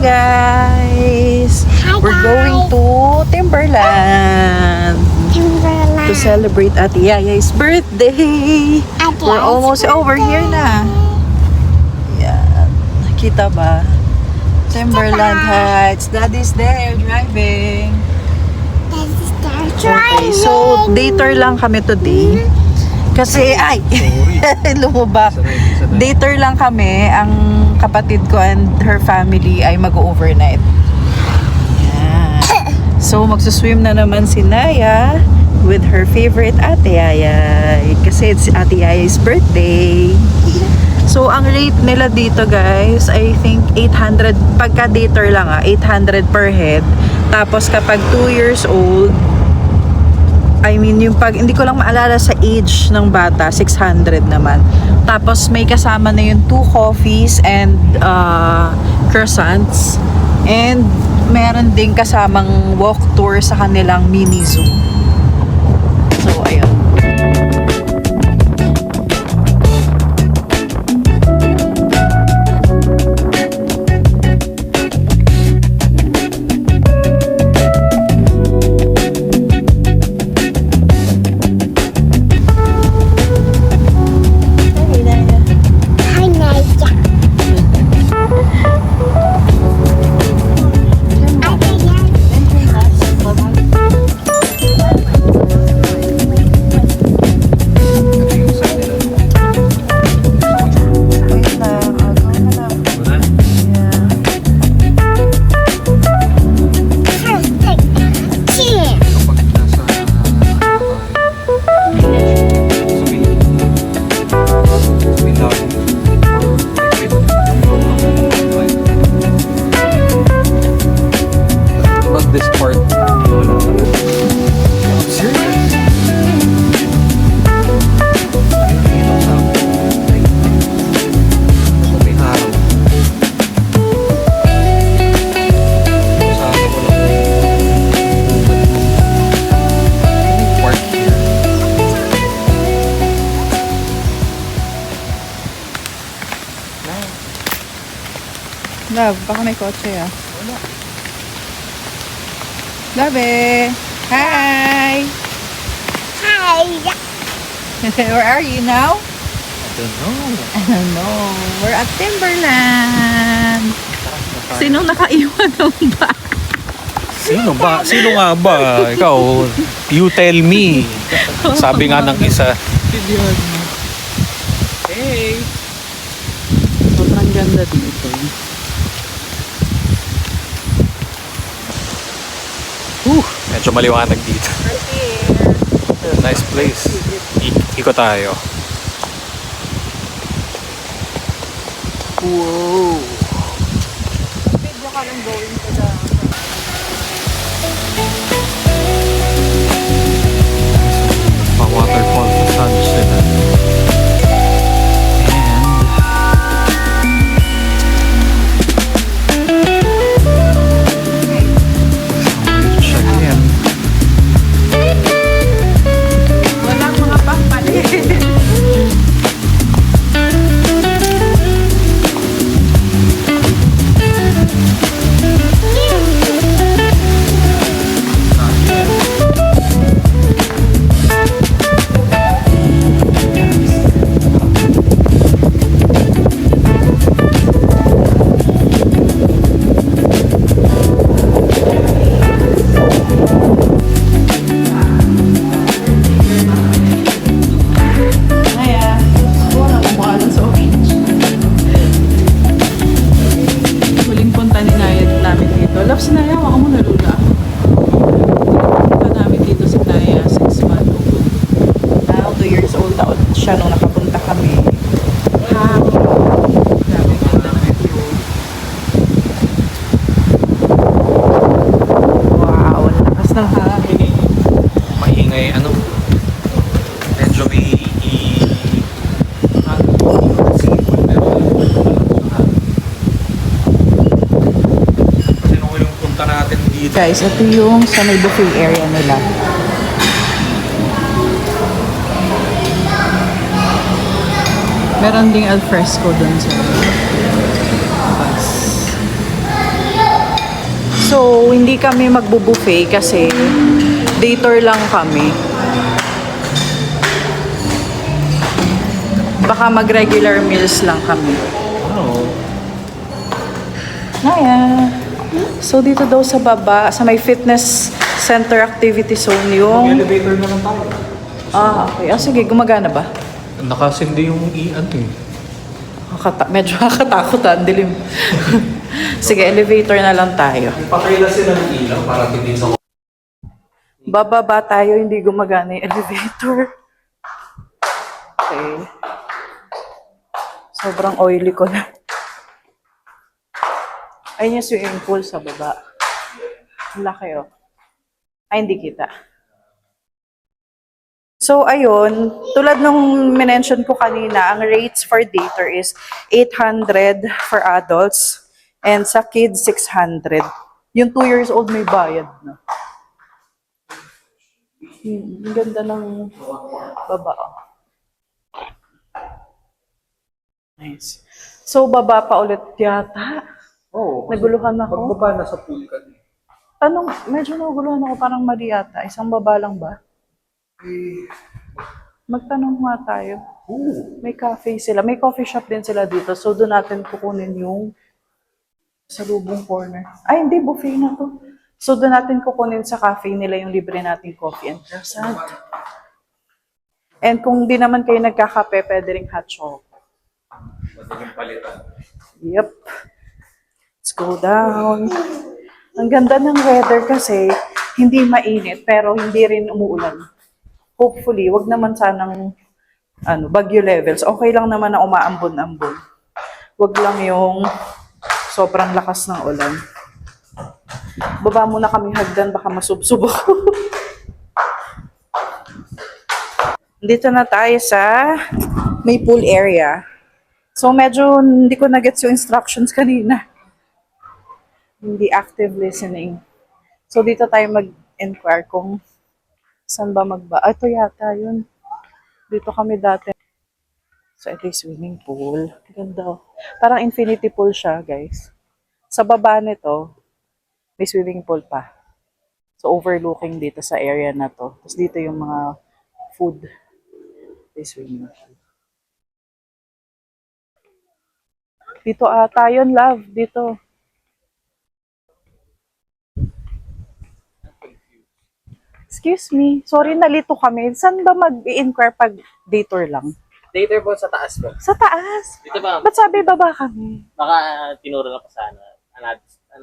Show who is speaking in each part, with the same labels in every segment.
Speaker 1: guys! We're going to Timberland to celebrate Ate Yaya's birthday. We're almost over here na. Yan. Nakita ba? Timberland Heights. Daddy's there driving. Okay, so dater lang kami today. Kasi, ay, lumubak. Dater lang kami. Ang kapatid ko and her family ay mag-overnight. Yan. So, magsuswim na naman si Naya with her favorite Ate Yaya. Kasi it's Ate Yaya's birthday. So, ang rate nila dito guys, I think 800, pagka dater lang 800 per head. Tapos kapag 2 years old, I mean, yung pag, hindi ko lang maalala sa age ng bata, 600 naman. Tapos may kasama na yung 2 coffees and croissants. And meron din kasamang walk tour sa kanilang mini zoo. So, ayun. Love, baka may kotse Wala. Love, hi!
Speaker 2: Hi!
Speaker 1: Where are you now?
Speaker 3: I don't know.
Speaker 1: I don't know. We're at Timberland. Sinong nakaiwan ng bag?
Speaker 3: Sino ba? Sino nga ba? Ikaw, you tell me. Sabi nga ng isa.
Speaker 1: Hey! Sobrang ganda dito.
Speaker 3: Medyo maliwanag dito. Nice place. Ikot tayo.
Speaker 1: Wow! Video ka lang going to the...
Speaker 3: Pa-waterfall massage sila.
Speaker 1: Loves na yan, ako muna lula. Punta namin dito si Naya, 6 months old. Now, 2 years old na siya nung nakapunta kami. Grabe ganda na ito. Wow, lakas ng hangin.
Speaker 3: Maingay, ano? Medyo may
Speaker 1: guys, ito yung sa may buffet area nila. Meron ding alfresco dun sa bus. So, hindi kami magbubuffet kasi day tour lang kami. Baka mag-regular meals lang kami.
Speaker 3: Ano?
Speaker 1: Ayan. So, dito daw sa baba, sa may fitness center activity zone yung...
Speaker 3: Elevator na lang tayo.
Speaker 1: Okay. Sige, gumagana ba?
Speaker 3: Nakasindi yung i-ano eh.
Speaker 1: Medyo nakakatakot ang dilim. Sige, elevator na lang tayo.
Speaker 3: Pakailan sila ng ilaw para hindi sa...
Speaker 1: Bababa tayo, hindi gumagana yung elevator. Okay. Sobrang oily ko na. Ayun yung swimming pool sa baba. Ang laki oh. Ay, hindi kita. So, ayun. Tulad nung minention ko kanina, ang rates for day tour is 800 for adults and sa kids, 600. Yung 2 years old may bayad na. Ang ganda ng baba. Oh. Nice. So, baba pa ulit yata.
Speaker 3: Oo.
Speaker 1: Naguluhan ako.
Speaker 3: Pagbaba na sa pool ka.
Speaker 1: Anong, medyo naguluhan ako, parang mali yata. Isang baba lang ba? Magtanong nga tayo. May cafe sila. May coffee shop din sila dito. So, doon natin kukunin yung sa lubong corner. Ay, hindi. Buffet na to. So, doon natin kukunin sa cafe nila yung libre nating coffee and croissant. And kung di naman kayo nagkakape, pwede ring hot chocolate.
Speaker 3: Madaling palitan.
Speaker 1: Yep. Let's go down. Ang ganda ng weather kasi hindi mainit pero hindi rin umuulan. Hopefully, wag naman sanang bagyo levels. Okay lang naman na umaambon-ambon. Wag lang yung sobrang lakas ng ulan. Baba muna kami hagdan, baka masubsob ako. Dito na tayo sa may pool area. So medyo hindi ko na-gets yung instructions kanina. Hindi active listening. So dito tayo mag-inquire kung saan ba ito yata yun. Dito kami dati. So ito yung swimming pool. Ganda. Parang infinity pool siya, guys. Sa baba nito, may swimming pool pa. So overlooking dito sa area na to. Tapos dito yung mga food. May swimming pool. Dito ata yun, love. Dito. Excuse me. Sorry, nalito kami. Saan ba mag-i-inquire pag day tour lang?
Speaker 4: Day tour po sa taas po.
Speaker 1: Sa taas.
Speaker 4: Dito ba?
Speaker 1: Ba't sabi baba kami?
Speaker 4: Baka tinuro na po sa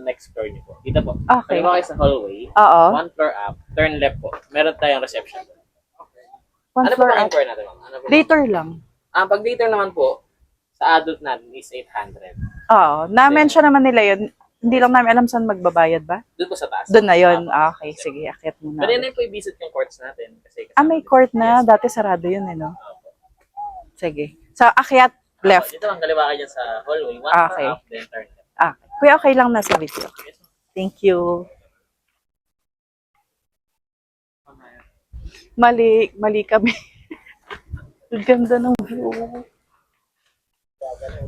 Speaker 4: next floor niyo po. Dito po.
Speaker 1: Okay.
Speaker 4: Kung kayo sa hallway,
Speaker 1: Oo.
Speaker 4: 1 floor up, turn left po. Meron tayong reception doon.
Speaker 1: One
Speaker 4: Ano po
Speaker 1: floor
Speaker 4: ang
Speaker 1: up.
Speaker 4: inquire natin, ma'am? Ano po?
Speaker 1: Day tour lang.
Speaker 4: Pag day tour naman po, sa adult natin is 800.
Speaker 1: Oo. Na-mention naman nila yun. Hindi lang namin alam saan magbabayad ba?
Speaker 4: Doon po sa taas.
Speaker 1: Doon na yun. Okay, sige. Akit muna.
Speaker 4: Pwede na po i-visit yung courts natin. Kasi
Speaker 1: May court na. Dati sarado yun, eh, no? Sige. Sa akyat, left.
Speaker 4: Dito ang kaliwa kayo dyan sa hallway. 1
Speaker 1: Okay.
Speaker 4: floor up, then turn left.
Speaker 1: Kuya, okay lang na sa video. Thank you. Mali kami. Ang ganda ng view.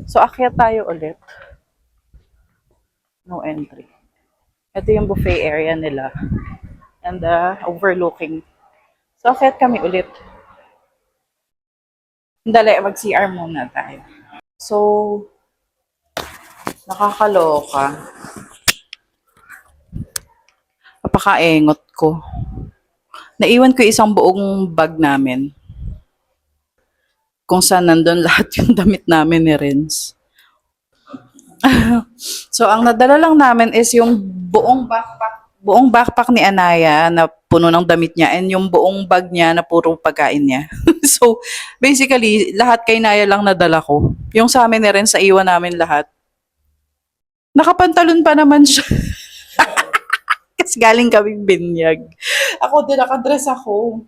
Speaker 1: So, akyat tayo ulit. No entry. Ito yung buffet area nila. And overlooking. So, akyat kami ulit. Dali, mag-CR muna tayo. So, nakakaloka. Napakaengot ko. Naiwan ko isang buong bag namin. Kung saan nandun lahat yung damit namin ni Renz. So, ang nadala lang namin is yung buong backpack ni Anaya na puno ng damit niya and yung buong bag niya na puro pagkain niya. So, basically, lahat kay Naya lang nadala ko. Yung sa amin ni Renz, sa iwan namin lahat. Nakapantalon pa naman siya. Kasi galing kaming binyag. Ako din, nakadress ako.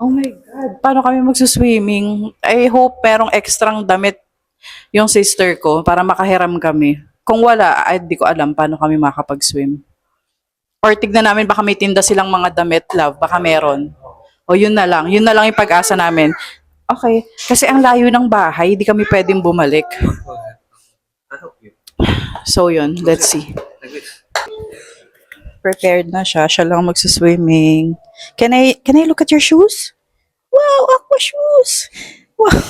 Speaker 1: Oh my God, paano kami magsuswimming? I hope merong extrang damit yung sister ko para makahiram kami. Kung wala, di ko alam paano kami makapag-swim. Or tignan namin, baka may tinda silang mga damit, love. Baka meron. O yun na lang. Yun na lang yung pag-asa namin. Okay. Kasi ang layo ng bahay, di kami pwedeng bumalik. So yun, let's see. Prepared na siya. Siya lang magsa-swimming. Can I look at your shoes? Wow, aqua shoes! Wow.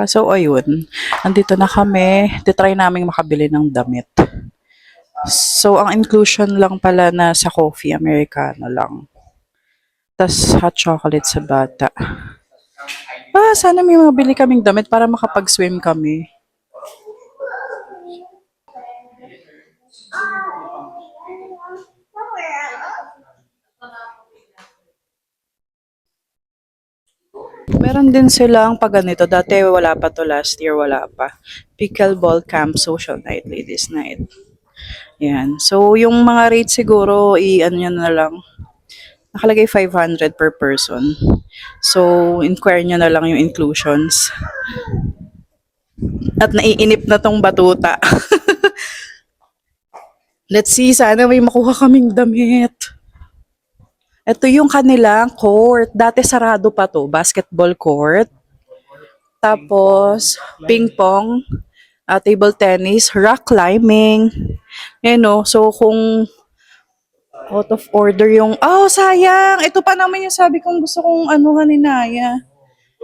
Speaker 1: So, ayun. Andito na kami. Titry namin makabili ng damit. So, ang inclusion lang pala na sa coffee, Americano lang. Tas hot chocolate sa bata. Sana may mabili kaming damit para makapag-swim kami. Meron din silang pag ganito. Dati wala pa to, last year wala pa. Pickleball camp, social night, ladies night. Yan. So, yung mga rates siguro, i-ano nyo na lang. Nakalagay 500 per person. So, inquire nyo na lang yung inclusions. At naiinip na tong batuta. Let's see, sana may makuha kaming damit. Ito yung kanilang court. Dati sarado pa to, basketball court. Tapos, ping pong, table tennis, rock climbing. So kung out of order yung, sayang! Ito pa naman yung sabi kong gusto kong ni Naya.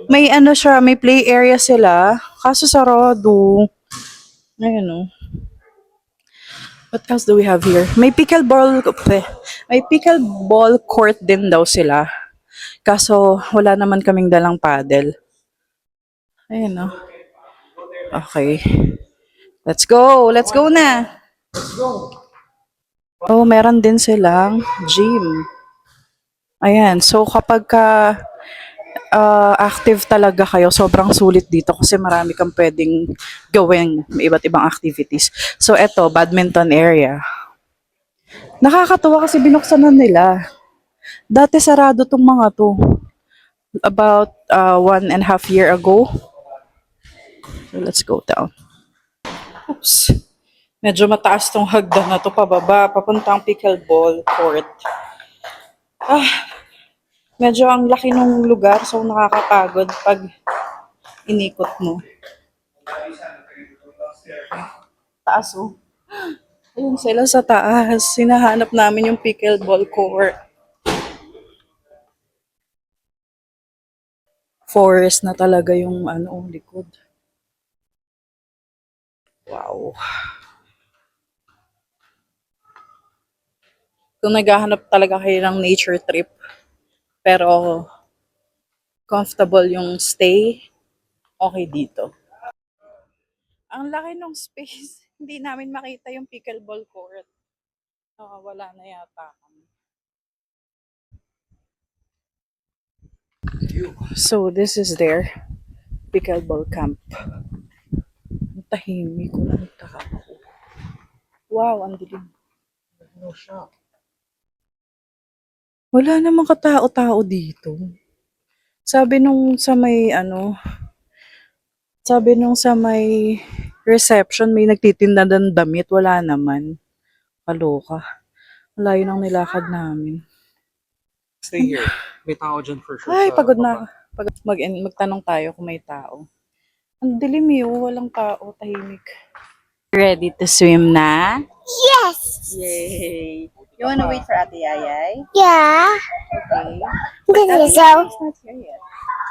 Speaker 1: May siya, may play area sila. Kaso sarado. What else do we have here? May pickleball court din daw sila. Kaso wala naman kaming dalang paddle. Okay. Let's go na. Meron din silang gym. Ayan, so kapag active talaga kayo, sobrang sulit dito kasi marami kang pwedeng gawin, may iba't ibang activities. So eto, badminton area. Nakakatuwa kasi binuksan na nila. Dati sarado tong mga to. About 1.5 years ago. So let's go down. Oops. Medyo mataas tong hagdan na to pababa, papuntang pickleball court. Medyo ang laki ng lugar, so nakakapagod pag inikot mo. Taas Ayun sila sa taas. Sinahanap namin yung pickleball court. Forest na talaga yung likod. Wow. Kung naghahanap talaga kayo ng nature trip, pero comfortable yung stay, okay dito. Ang laki ng space, hindi namin makita yung pickleball court. Wala na yata kami. So this is their pickleball camp. Ang tahimik ko lang taka. Wow, ang dilim. Wala namang katao-tao dito. Sabi nung sa may reception, may nagtitinda ng damit. Wala naman. Kaloka. Malayo nang nilakad namin.
Speaker 3: Stay here. May tao dyan for sure.
Speaker 1: Ay, pagod na. Magtanong tayo kung may tao. Ang dilim walang tao, tahimik. Ready to swim na?
Speaker 2: Yes.
Speaker 1: Yay! You wanna wait for Ate Yayay?
Speaker 2: Yeah.
Speaker 1: Okay.
Speaker 2: This is so.
Speaker 1: It's not here yet.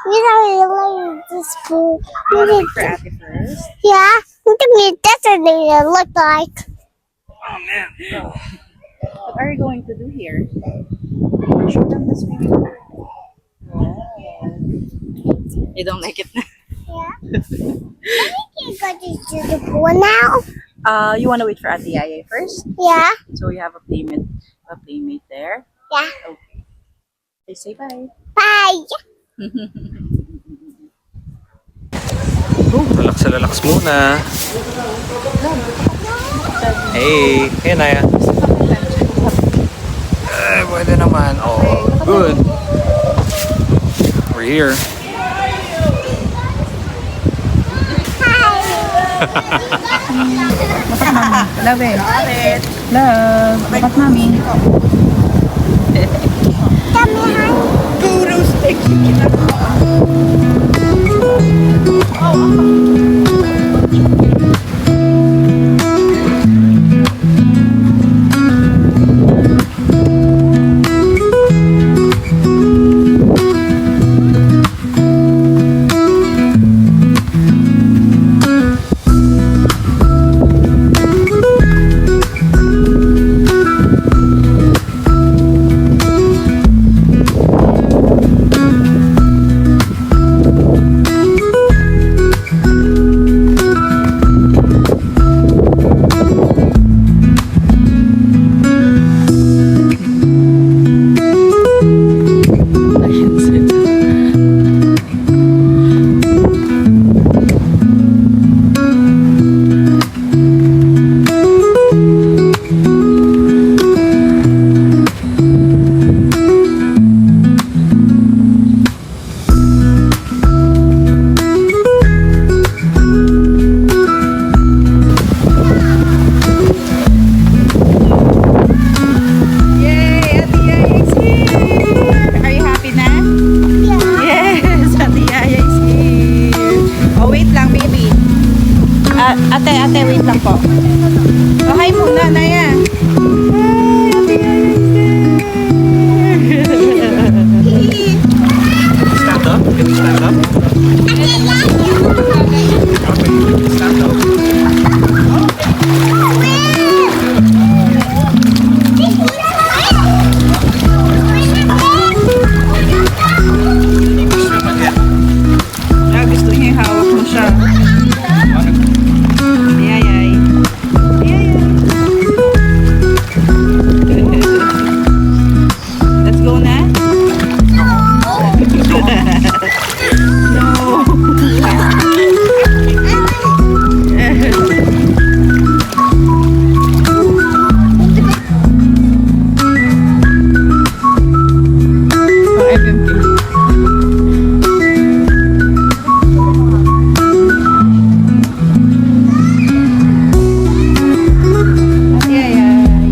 Speaker 2: You know, like this food.
Speaker 1: You wanna wait for Ate first?
Speaker 2: Yeah. Look at me. That's what it look like.
Speaker 1: What are you going to do here? Show them the swimming pool. Wow. You don't like it?
Speaker 2: Yeah. I think you're going to the pool now.
Speaker 1: You wanna wait for Ate Yayay first?
Speaker 2: Yeah.
Speaker 1: So you have a playmate there.
Speaker 2: Yeah.
Speaker 1: Okay. Okay, say bye.
Speaker 2: Bye.
Speaker 3: Relax muna. Hey Naya. Pwede naman. Good. We're here.
Speaker 1: Love it. Love. Ba't mami?
Speaker 2: Come here.
Speaker 1: Kudos, thank you. Yay! Ate Yaya is here! Are you happy na? Yes! Ate Yaya is here! Oh, wait lang, baby. Ate, wait lang po. Oh, hi muna, Naya. Hi, Ate Yaya is here!
Speaker 3: Stand up? Can you stand up? Stand up.
Speaker 1: Ah, gusto niya yung hawak mo siya. Yayay. Yayay. Let's go na? No. Oh, FMK. Yayay.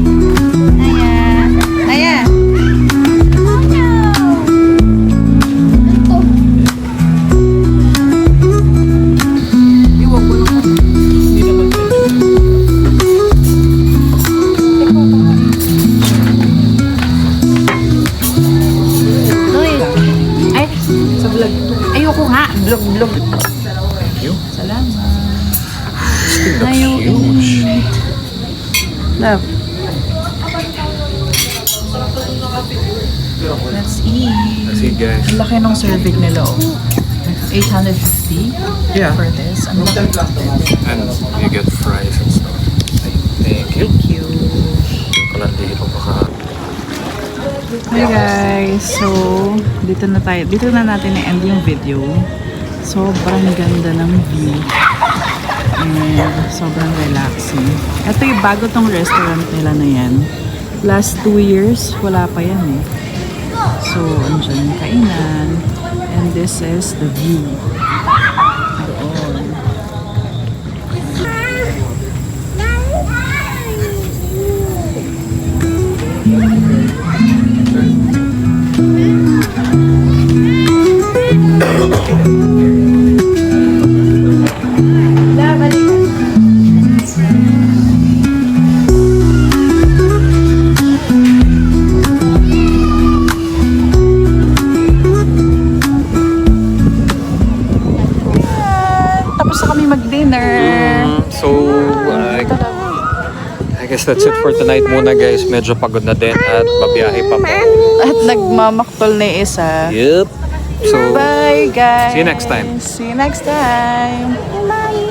Speaker 1: Naya. Naya.
Speaker 5: Uy. Ay, sa vlog. Ayoko nga. Vlog.
Speaker 3: Thank you.
Speaker 1: Salamat.
Speaker 3: This thing
Speaker 1: Ayaw.
Speaker 3: looks huge.
Speaker 1: Love. Let's eat.
Speaker 3: Let's eat, guys.
Speaker 1: Ang laki ng serving nila, oh. 850
Speaker 3: Yeah.
Speaker 1: for this. Ang laki.
Speaker 3: And you get fries and stuff. Thank you.
Speaker 1: Thank you.
Speaker 3: Kung nandito baka.
Speaker 1: Hi guys. So, dito na tayo. Dito na natin i-end yung video. Sobrang ganda ng view. And sobrang relaxing. Ito yung bago tong restaurant nila na yan. Last 2 years, wala pa yan eh. So, andyan yung kainan. And this is the view. Doon. Tapos na kami mag-dinner.
Speaker 3: So, I guess that's it for tonight muna, guys. Medyo pagod na din at babiyahe pa po.
Speaker 1: At nagmamaktol na yung isa.
Speaker 3: Yep. So,
Speaker 1: Bye guys.
Speaker 3: see you next time.
Speaker 1: See you next time.
Speaker 2: Bye.